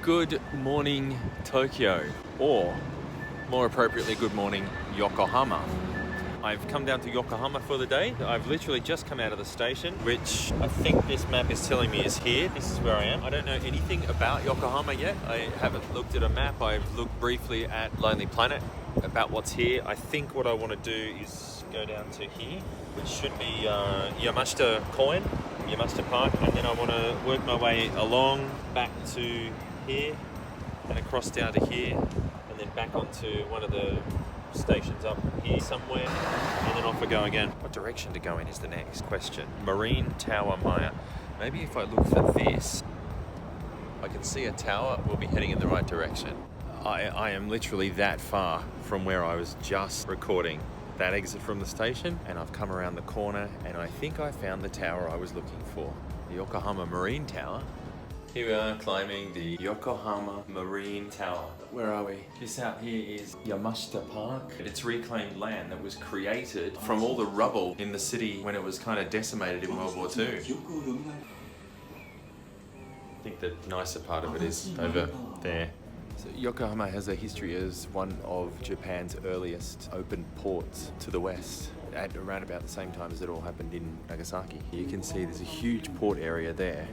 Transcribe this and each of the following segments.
Good morning, Tokyo, or more appropriately, good morning, Yokohama. I've come down to Yokohama for the day. I've literally just come out of the station, which I think this map is telling me is here. This is where I am. I don't know anything about Yokohama yet. I haven't looked at a map. I've looked briefly at Lonely Planet about what's here. I think what I want to do is go down to here, which should be Yamashita Koen, Yamashita Park, and then I want to work my way along back to here and across down to here and then back onto one of the stations up here somewhere and then off we go again. What direction to go in is the next question. Marine Tower Maya. Maybe if I look for this, I can see a tower. We'll be heading in the right direction. I am literally that far from where I was just recording that exit from the station, and I've come around the corner and I think I found the tower I was looking for. The Yokohama Marine Tower. Here we are climbing the Yokohama Marine Tower. Where are we? This out here is Yamashita Park. It's reclaimed land that was created from all the rubble in the city when it was kind of decimated in World War II. I think the nicer part of it is over there. So Yokohama has a history as one of Japan's earliest open ports to the west. At around about the same time as it all happened in Nagasaki. You can see there's a huge port area there,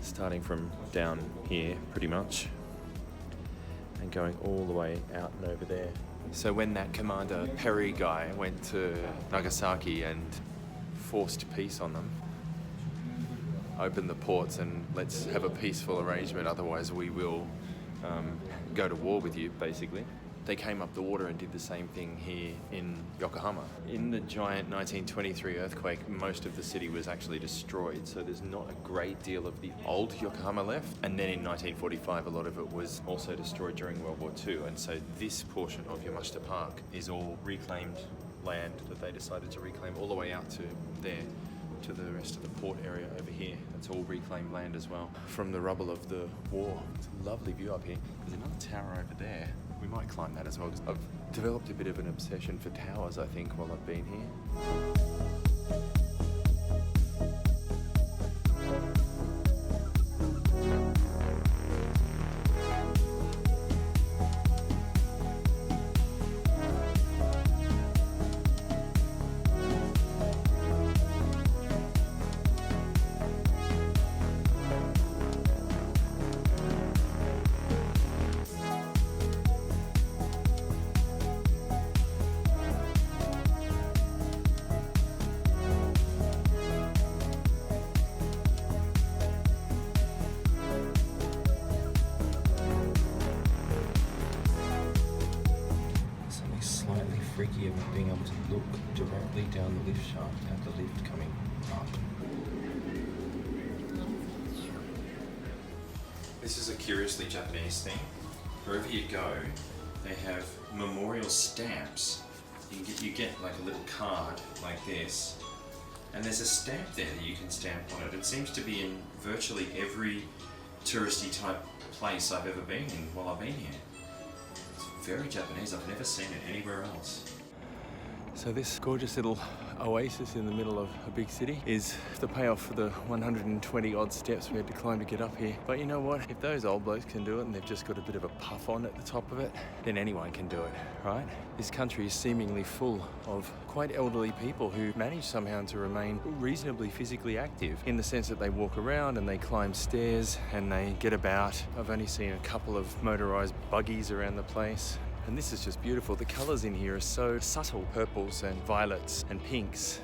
starting from down here pretty much and going all the way out and over there. So when that Commander Perry guy went to Nagasaki and forced peace on them, opened the ports and let's have a peaceful arrangement, otherwise we will go to war with you, basically. They came up the water and did the same thing here in Yokohama. In the giant 1923 earthquake, most of the city was actually destroyed, so there's not a great deal of the old Yokohama left. And then in 1945, a lot of it was also destroyed during World War II, and so this portion of Yamashita Park is all reclaimed land that they decided to reclaim all the way out to there, to the rest of the port area over here. That's all reclaimed land as well from the rubble of the war. It's a lovely view up here. There's another tower over there. We might climb that as well, because I've developed a bit of an obsession for towers, I think, while I've been here. Freaky of being able to look directly down the lift shaft at the lift coming up. This is a curiously Japanese thing. Wherever you go, they have memorial stamps. You get like a little card like this, and there's a stamp there that you can stamp on it. It seems to be in virtually every touristy type place I've ever been in while I've been here. Very Japanese. I've never seen it anywhere else. So this gorgeous little oasis in the middle of a big city is the payoff for the 120 odd steps we had to climb to get up here. But you know what? If those old blokes can do it and they've just got a bit of a puff on at the top of it, then anyone can do it, right? This country is seemingly full of quite elderly people who manage somehow to remain reasonably physically active, in the sense that they walk around and they climb stairs and they get about. I've only seen a couple of motorized buggies around the place. And this is just beautiful. The colors in here are so subtle. Purples and violets and pinks.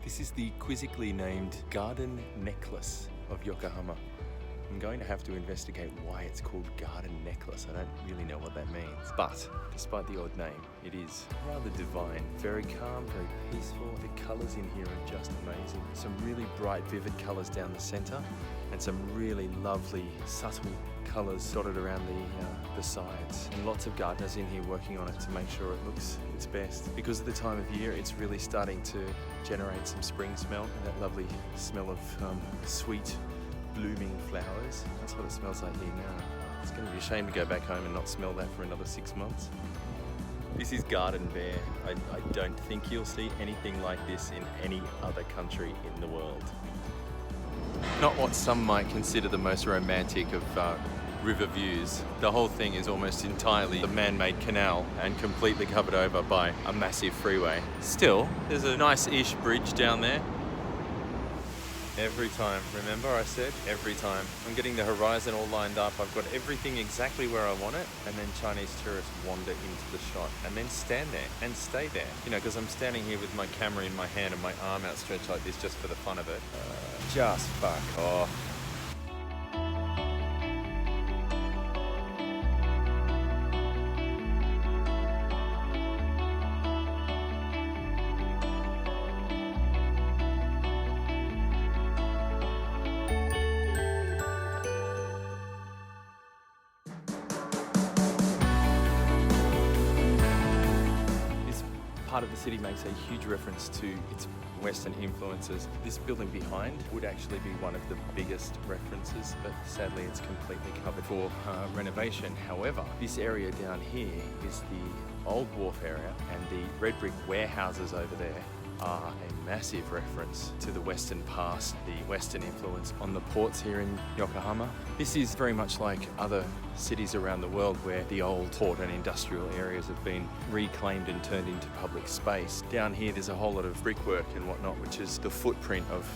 This is the quizzically named Garden Necklace of Yokohama. I'm going to have to investigate why it's called Garden Necklace. I don't really know what that means. But despite the odd name, it is rather divine. Very calm, very peaceful. The colours in here are just amazing. Some really bright, vivid colours down the centre and some really lovely, subtle colours dotted around the sides. And lots of gardeners in here working on it to make sure it looks its best. Because of the time of year, it's really starting to generate some spring smell and that lovely smell of sweet, blooming flowers. That's what it smells like here now. It's going to be a shame to go back home and not smell that for another 6 months. This is Garden Bear. I don't think you'll see anything like this in any other country in the world. Not what some might consider the most romantic of river views. The whole thing is almost entirely a man-made canal and completely covered over by a massive freeway. Still, there's a nice-ish bridge down there. Every time, remember I said every time. I'm getting the horizon all lined up. I've got everything exactly where I want it. And then Chinese tourists wander into the shot and then stand there and stay there. You know, because I'm standing here with my camera in my hand and my arm outstretched like this just for the fun of it. Just fuck off. Part of the city makes a huge reference to its Western influences. This building behind would actually be one of the biggest references, but sadly it's completely covered for renovation. However, this area down here is the old wharf area, and the red brick warehouses over there are a massive reference to the Western past, the Western influence on the ports here in Yokohama. This is very much like other cities around the world where the old port and industrial areas have been reclaimed and turned into public space. Down here there's a whole lot of brickwork and whatnot, which is the footprint of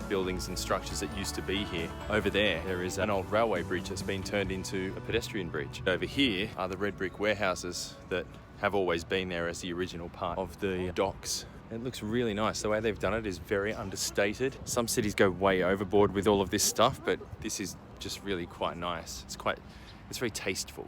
buildings and structures that used to be here. Over there is an old railway bridge that's been turned into a pedestrian bridge. Over here are the red brick warehouses that have always been there as the original part of the docks. It looks really nice. The way they've done it is very understated. Some cities go way overboard with all of this stuff, but this is just really quite nice. It's very tasteful.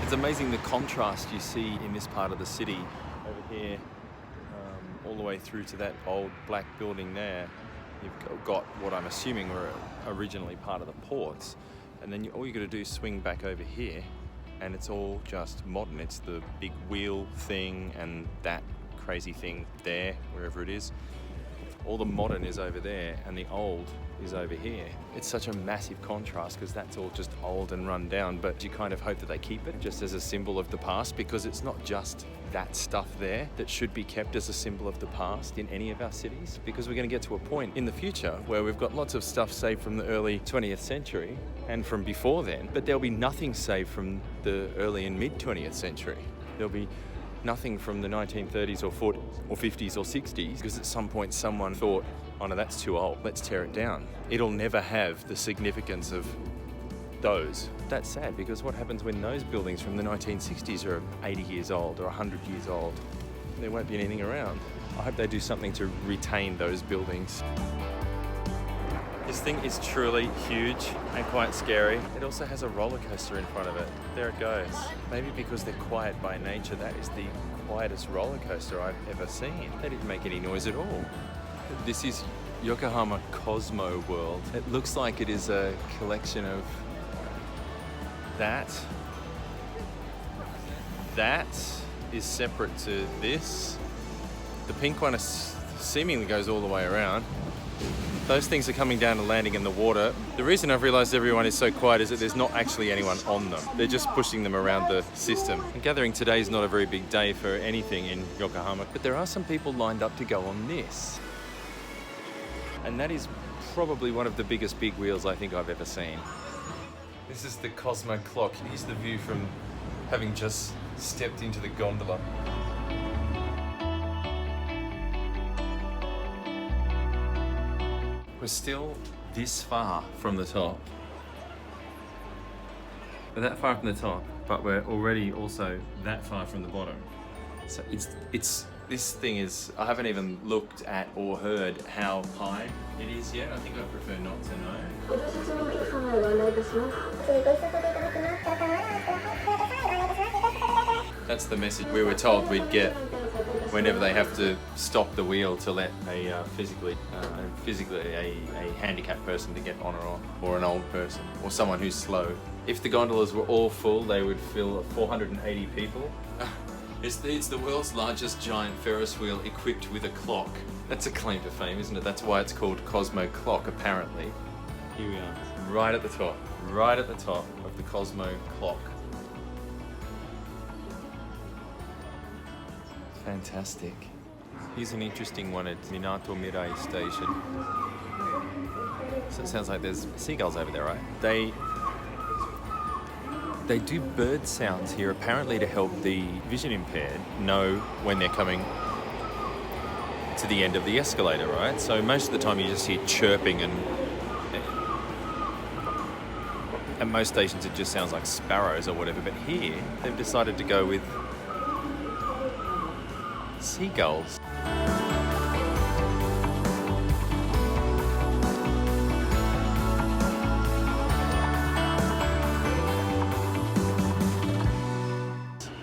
It's amazing the contrast you see in this part of the city. Over here, all the way through to that old black building there, you've got what I'm assuming were originally part of the ports. And then all you got to do is swing back over here and it's all just modern. It's the big wheel thing and that crazy thing there, wherever it is. All the modern is over there and the old is over here. It's such a massive contrast because that's all just old and run down, but you kind of hope that they keep it just as a symbol of the past, because it's not just that stuff there that should be kept as a symbol of the past in any of our cities, because we're going to get to a point in the future where we've got lots of stuff saved from the early 20th century and from before then, but there'll be nothing saved from the early and mid 20th century. There'll be nothing from the 1930s or 40s or 50s or 60s, because at some point someone thought, oh no, that's too old, let's tear it down. It'll never have the significance of those. That's sad, because what happens when those buildings from the 1960s are 80 years old or 100 years old? There won't be anything around. I hope they do something to retain those buildings. This thing is truly huge and quite scary. It also has a roller coaster in front of it. There it goes. Maybe because they're quiet by nature, that is the quietest roller coaster I've ever seen. They didn't make any noise at all. This is Yokohama Cosmoworld. It looks like it is a collection of that. That is separate to this. The pink one seemingly goes all the way around. Those things are coming down and landing in the water. The reason I've realized everyone is so quiet is that there's not actually anyone on them. They're just pushing them around the system. I'm gathering today is not a very big day for anything in Yokohama, but there are some people lined up to go on this. And that is probably one of the biggest big wheels I think I've ever seen. This is the Cosmo clock. Here's the view from having just stepped into the gondola. We're still this far from the top. We're that far from the top, but we're already also that far from the bottom. So it's This thing is, I haven't even looked at or heard how high it is yet. I think I prefer not to know. That's the message we were told we'd get whenever they have to stop the wheel to let a physically a handicapped person to get on or off, or an old person, or someone who's slow. If the gondolas were all full, they would fill 480 people. It's the world's largest giant Ferris wheel equipped with a clock. That's a claim to fame, isn't it? That's why it's called Cosmo Clock, apparently. Here we are, right at the top of the Cosmo Clock. Fantastic. Here's an interesting one at Minato-no-Mieru station. So it sounds like there's seagulls over there, right? They do bird sounds here, apparently to help the vision impaired know when they're coming to the end of the escalator, right? So most of the time you just hear chirping, and at most stations it just sounds like sparrows or whatever, but here they've decided to go with seagulls.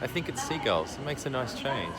I think it's seagulls. It makes a nice change.